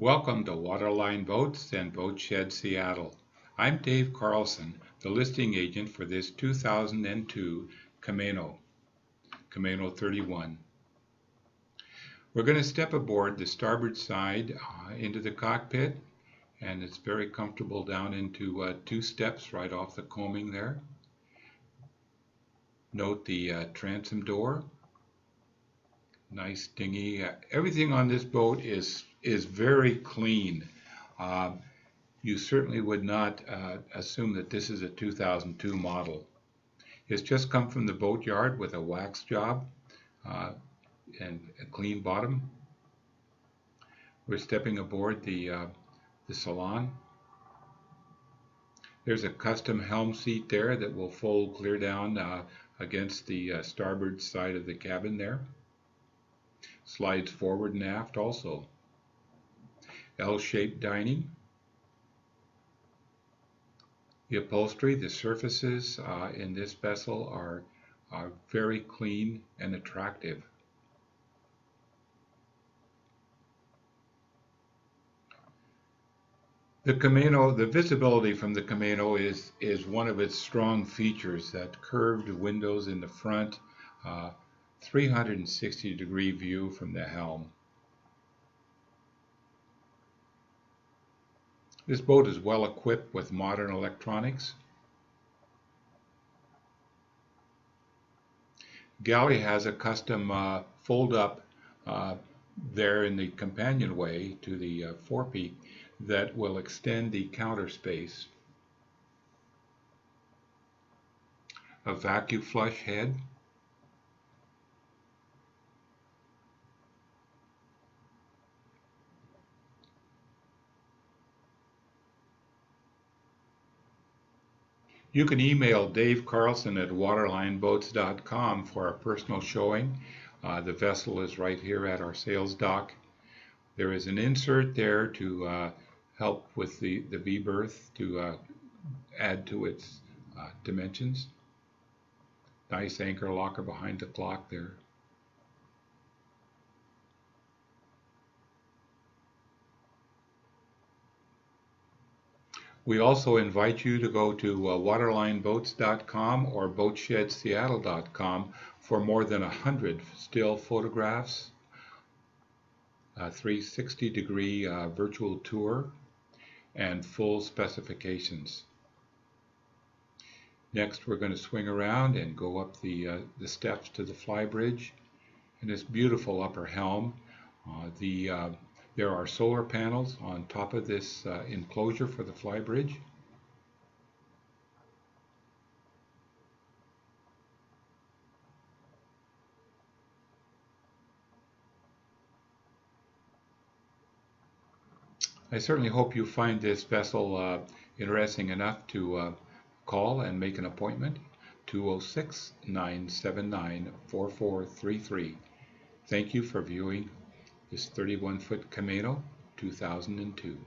Welcome to Waterline Boats and Boatshed Seattle. I'm Dave Carlson, the listing agent for this 2002 Camano 31. We're going to step aboard the starboard side into the cockpit, and it's very comfortable down into two steps right off the coaming there. Note the transom door. Nice dinghy. Everything on this boat is very clean. You certainly would not assume that this is a 2002 model. It's just come from the boatyard with a wax job and a clean bottom. We're stepping aboard the salon. There's a custom helm seat there that will fold clear down against the starboard side of the cabin there. Slides forward and aft also. L-shaped dining. The upholstery, the surfaces in this vessel are very clean and attractive. The Camano, the visibility from the Camano is one of its strong features. That curved windows in the front, 360-degree view from the helm. This boat is well equipped with modern electronics. Galley has a custom fold-up there in the companionway to the forepeak that will extend the counter space. A vacuum flush head. You can email Dave Carlson at waterlineboats.com for a personal showing. The vessel is right here at our sales dock. There is an insert there to help with the V-berth to add to its dimensions. Nice anchor locker behind the clock there. We also invite you to go to waterlineboats.com or boatshedseattle.com for more than 100 still photographs, a 360-degree virtual tour, and full specifications. Next, we're going to swing around and go up the steps to the flybridge and this beautiful upper helm. There are solar panels on top of this enclosure for the flybridge. I certainly hope you find this vessel interesting enough to call and make an appointment. 206-979-4433. Thank you for viewing this 31-foot Camano 2002.